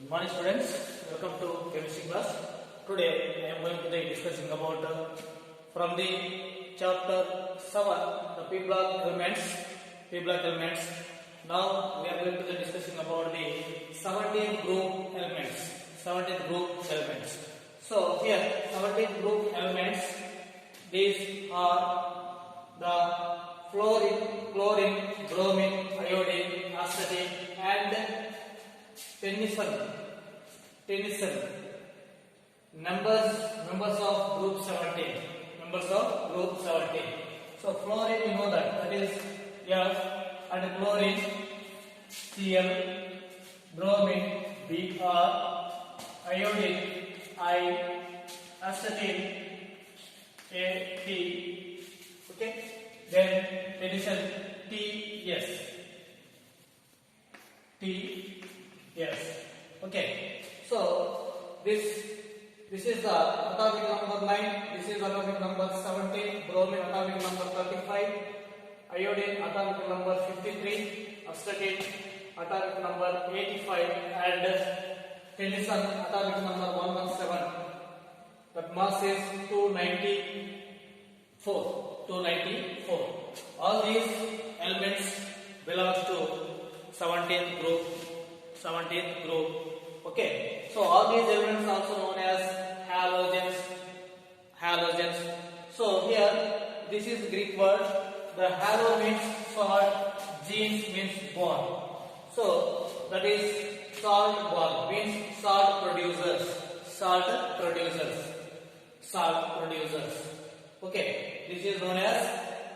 Good morning students, welcome to chemistry class. Today I am going to be discussing about from the chapter 7 the P block elements. Now we are going to be discussing about the 17th group elements. So here 17th group elements, these are the fluorine, bromine, iodine, astatine and tension. Members of group 17. So fluorine, you know that is F, and chlorine Cl, bromine Br, iodine I, astatine At. Okay. Then tension Ts. Okay. So this is the atomic number 9. This is atomic number 17. Bromine atomic number 35. Iodine atomic number 53. Astatine atomic number 85. And tension atomic number 117. The mass is 294. All these elements belongs to 17th group. Okay. So all these elements also known as halogens. So here this is Greek word. The halo means salt, genes means bond. So that is salt bond means salt producers. Okay, this is known as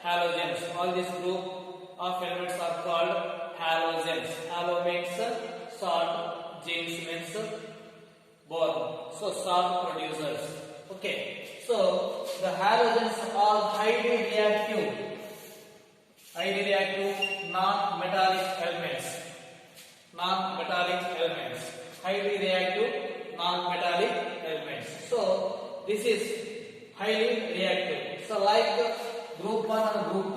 halogens. All this group of elements are called halogens. Halo means salt, genes means bond. So salt producers. Okay, so the halogens are highly reactive non-metallic elements. Highly reactive non-metallic elements. So this is highly reactive. So like group 1 and group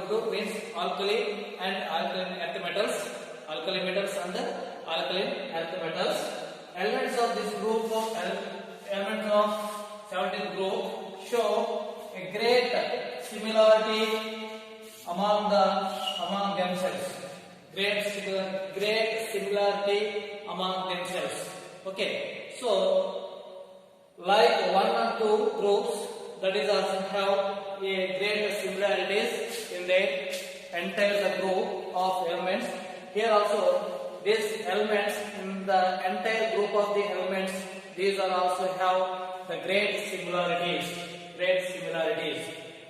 2 means alkali and alkaline earth metals, Elements of this group of elements of 17th group show a great similarity among themselves. Okay, so like 1 and 2 groups, that is also have a great similarities in the entire group of elements. Here also these elements in the entire group of the elements, these are also have the great similarities.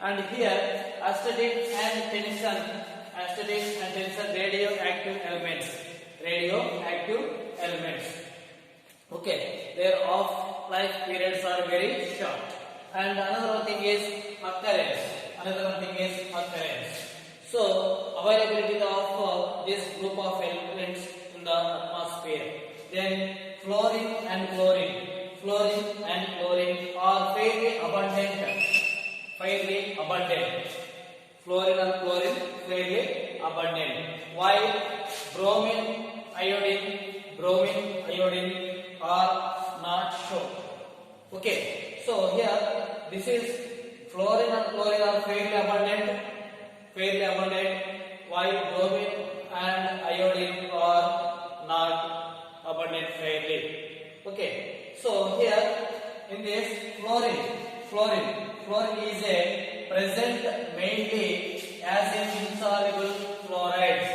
And here astatine and tension radioactive elements. Okay, their off-life periods are very short. And another thing is occurrence. So availability of this group of elements in the atmosphere. Then fluorine and chlorine are fairly abundant. Fluorine and chlorine fairly abundant. While bromine, iodine are not shown. Okay, so here this is fluorine and chlorine are fairly abundant, while bromine and iodine are not abundant fairly. Okay, so here in this fluorine is a present mainly as an insoluble fluorides.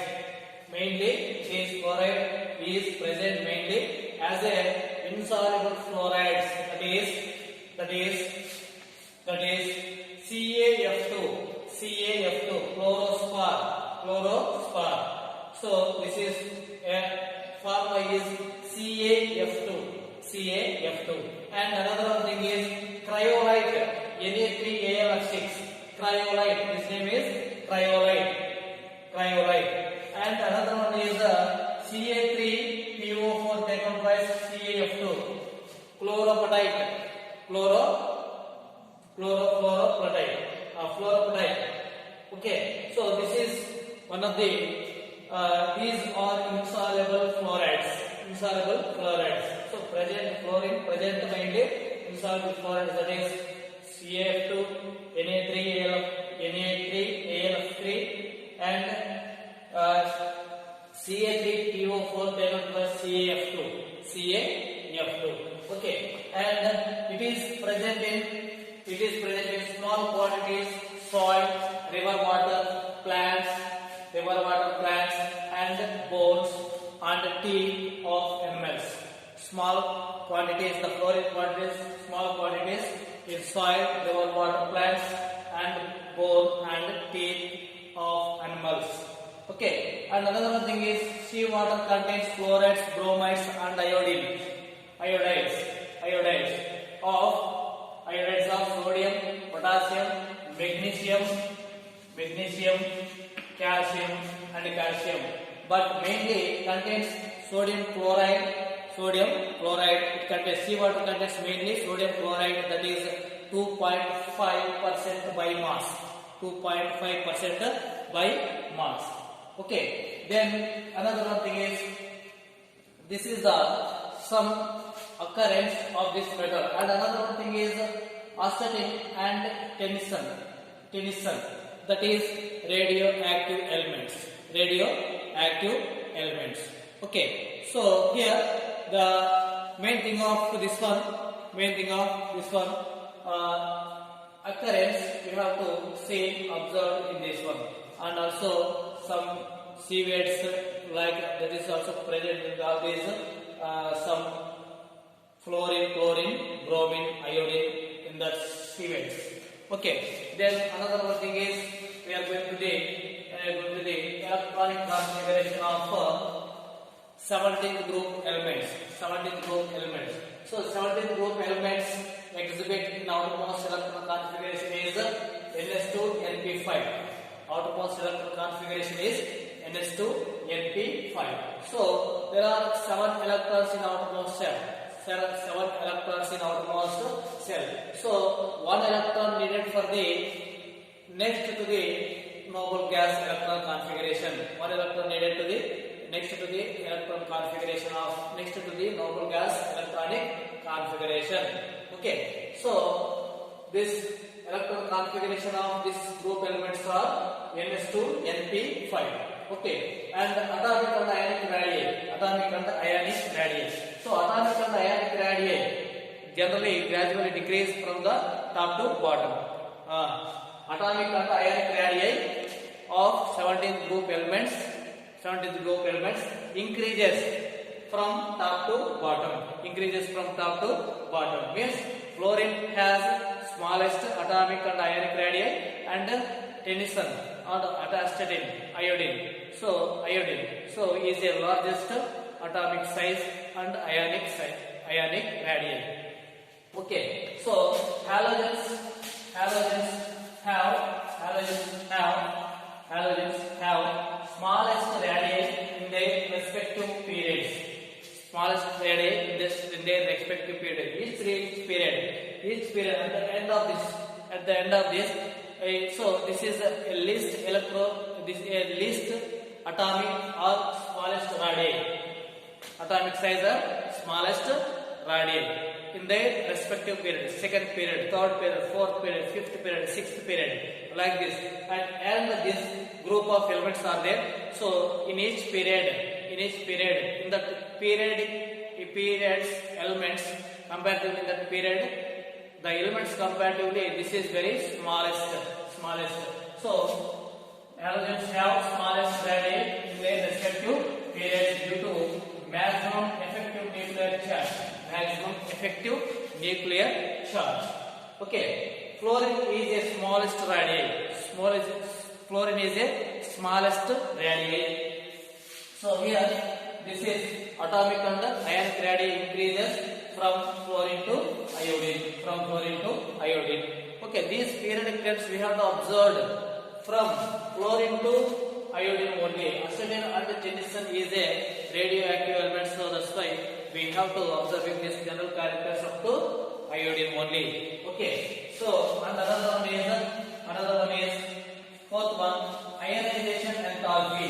This fluoride is present mainly as a insoluble fluorides. That is CaF2 chlorospar. So this is a formula is CaF2. And another thing is cryolite, Na3Al6. Cryolite. This name is cryolite. And another one is Ca3PO4 taken by CaF2. Chloropatite. Okay, so this is one of the these are insoluble fluorides. insoluble chlorides. So present chlorine present mainly insoluble chlorides, that is CaF2, Na3Al, Na3Alf3, and Ca3PO4 taken plus CaF2. Okay, and it is present in small quantities soil, river water plants, and bones and teeth of mls. Small quantities, the fluorine quantities, small quantities in soil, river water plants, and bone and teeth of animals. Okay, and another one thing is seawater contains chlorides, bromides, and iodides of sodium, potassium, magnesium, calcium, and calcium. But mainly contains sodium chloride. It contains, seawater contains mainly sodium chloride, that is 2.5% by mass. 2.5% by mass. Okay. Then another one thing is, this is the some occurrence of this metal, and another one thing is astatine and tension, that is radioactive elements. Okay, so here the main thing of this one occurrence we have to see observed in this one, and also some seaweeds, like that is also present in all these some fluorine, chlorine, bromine, iodine in the seaweeds. Okay, then another one thing is we are going to the electronic configuration of 17th group elements. So 17th group elements exhibit in outermost electron configuration is NS2NP5. Outermost electron configuration is NS2NP5. So there are 7 electrons in outermost cell. So 1 electron needed for the next to the noble gas electron configuration. 1 electron needed to the next to the electron configuration of next to the noble gas electronic configuration. Okay, so this electron configuration of this group elements are NS2NP5. Okay, and atomic and ionic radii. So atomic and ionic radii generally gradually decrease from the top to bottom. Atomic and ionic radii of 17th group elements increases from top to bottom. Means fluorine has smallest atomic and ionic radii, and tension or astatine, iodine. So is the largest atomic size and ionic radii. Okay, so halogens have smallest radii in their respective periods. Each period at the end of this. So this is a least atomic or smallest radii. Atomic size or smallest radii in their respective period. Second period, third period, fourth period, fifth period, sixth period, like this. And this group of elements are there. So in each period, in that periods elements comparatively in that period, the elements comparatively this is very smallest. So halogens have smallest radii in their respective periods due to maximum effective nuclear charge. Okay, fluorine is a smallest radii. Fluorine is a smallest radii. So here this is atomic and ionic radii increases from fluorine to iodine. Okay, these periodic trends we have to observe from fluorine to iodine only. Astatine and tension is a radioactive element, so that's why we have to observe this general characters up to iodine only. Okay, so and another one is fourth one, ionization enthalpy.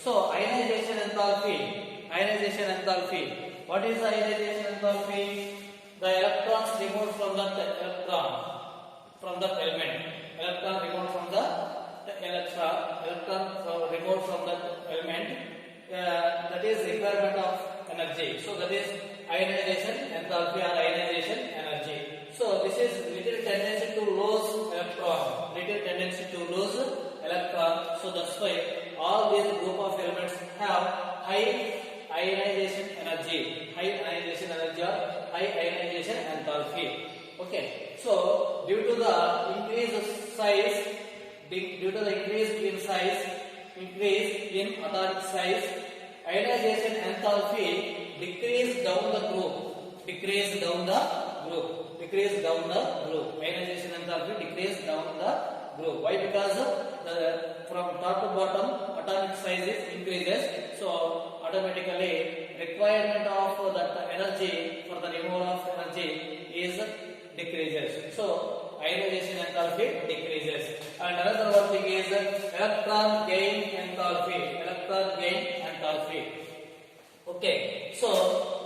So ionization enthalpy. Ionization enthalpy. What is the ionization enthalpy? The electrons removed from the element. Electron removed from the removed from the element. That is requirement of energy. So that is ionization enthalpy or ionization energy. So this is little tendency to lose electron. Little tendency to lose electron. So that's why all these group of elements have high ionization energy. High ionization energy or high ionization enthalpy. Okay. So due to the increase size, due to the increase in size, increase in atomic size, ionization enthalpy decrease down the group. Decrease down the group. Decrease down the group. Ionization enthalpy decrease down the group. Why? Because from top to bottom atomic size is increases. So automatically requirement of that energy for the removal of energy is decreases. So ionization enthalpy decreases. And another one thing is electron gain enthalpy. Electron gain enthalpy. Okay. So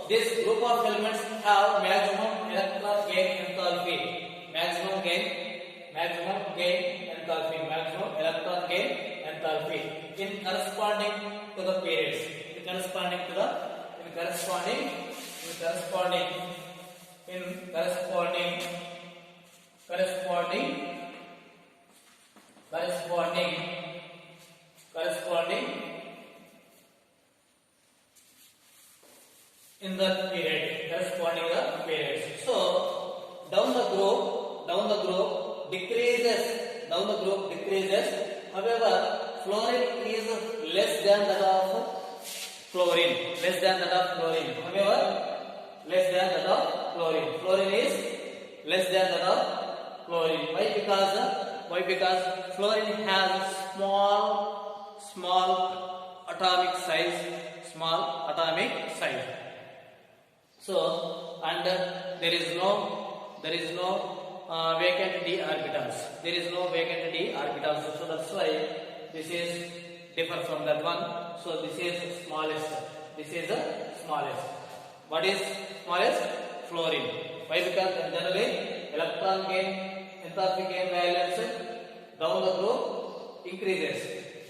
this group of elements have maximum electron gain enthalpy. Maximum gain enthalpy. Maximum electron gain enthalpy in corresponding to the periods. In corresponding in the period, corresponding the periods. So down the group decreases. However, fluorine is less than that of chlorine. Fluorine is less than that of chlorine. Why? Because fluorine has small atomic size. So and there is no vacant d orbitals. So that's why this is different from that one. So this is smallest. What is smallest? Fluorine. Why? Because generally electron gain, enthalpy gain values down the group increases,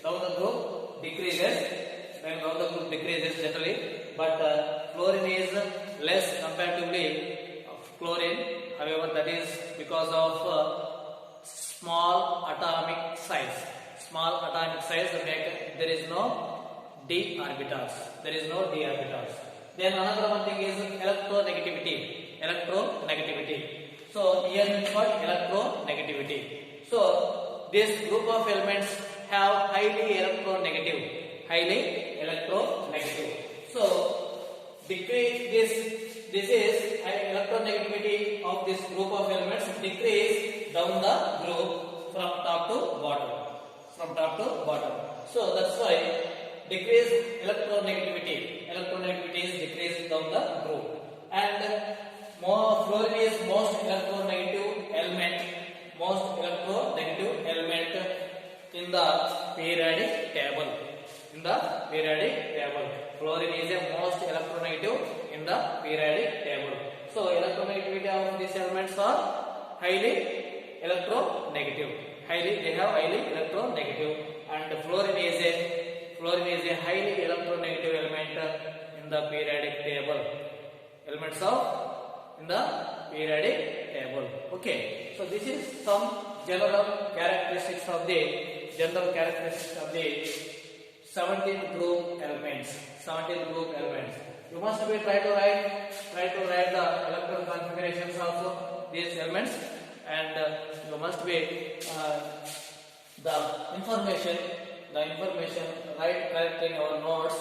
down the group decreases generally. But fluorine is less comparatively chlorine. However, that is because of small atomic size. There is no d orbitals. Then another one thing is electronegativity. So here means what? Electronegativity. So this group of elements have highly electronegative. So this is electronegativity of this group of elements decrease down the group from top to bottom. So that's why decrease electronegativity is decreased down the group. And fluorine is most electronegative element in the periodic table. Fluorine is the most electronegative in the periodic table. So electronegativity of these elements are highly electronegative. They have highly electronegative, and fluorine is a highly electronegative element in the periodic table. Okay. So this is some general characteristics of the 17 group elements. You must be try to write the electron configurations also these elements, and you must be the information write correct in our notes.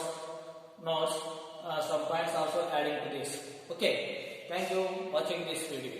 Some points also adding to this. Okay. Thank you watching this video.